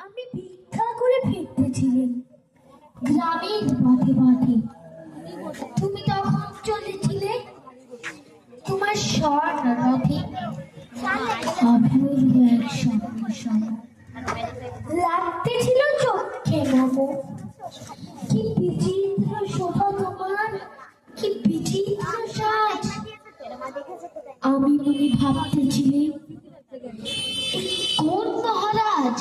আপনি ভিক্ষা করে ফিরতেছিলেন গ্রামের পথে পথে। তুমি তখন চলেছিলে তোমার স্বর্ণ রথে, অপূর্ব এক স্বপ্ন সম লাগতেছিল চোখে মম। কি বিচিত্র শোভা তোমার, কি বিচিত্র সাজ। আমি মনে ভাবতেছিলে কোন মহারাজ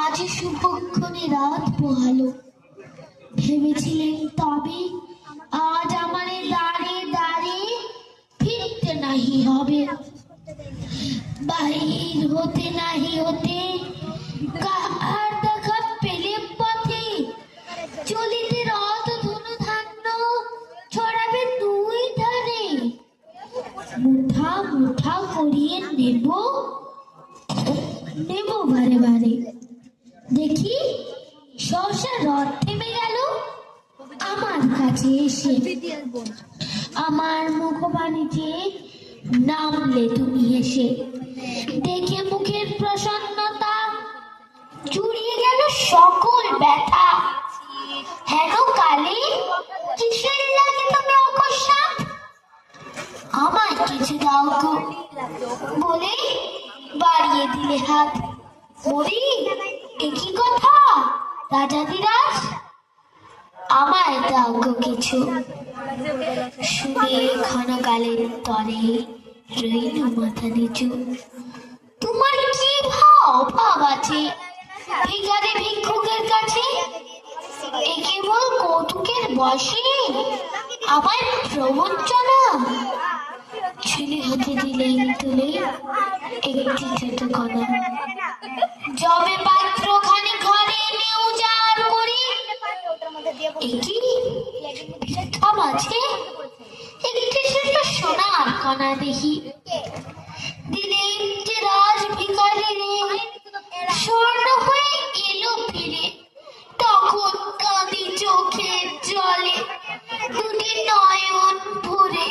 আজ শুভক্ষণে রাত পোহালো। ভেবেছিলেন তবে আজ আমারে দাঁড়ে দাঁড়ে ফিরতে নাহি হবে, বাহির হতে নাহি হতে কাহার দেখা পেলে পথে। চলিতে রথ ধনু ধান্য ছড়াবে দুই ধারে, মুঠা মুঠা করিয়ে নেব নেব বারে বারে। দেখি সহসা রথ থেমে গেল আমার কাছে এসে। আমার মুখবাণীতে নামলে তুমি এসে। দেখে মুখের প্রসন্নতা জুড়িয়ে গেল সকল ব্যথা। হেন কালে কিসের লাগে তুমি অকস্মাৎ, আমায় কিছু দাও গো বলে বাড়িয়ে দিলে হাত। বলি একই কথা রাজাধিরাজ, আমায় দাও গো কিছু। শুনে ক্ষণকালের তরে রইল মাথা নিচু। তোমার কি ভাব আছে ভিখারি ভিক্ষুকের কাছে? এ কেবল কৌতুকের বশে আমায় প্রবঞ্চনা। ছেলে হাতে দিলেন তুলে একটি ছোট কণা, জবে পাত্রখানি ঘরে এনে উজাড় করি। একই ভিক্ষা মাঝে একটি ছোট সোনার কণা দেখি। দিলেন যে রাজ ভিখারি রে, স্বর্ণ হয়ে এলো ফিরে। তখন কাঁদি চোখের জলে দুটি নয়ন ভরে।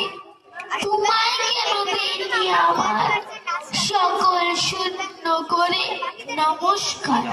তোমায় কেন দেননি আমার সকল শূন্য করে নমস্কার।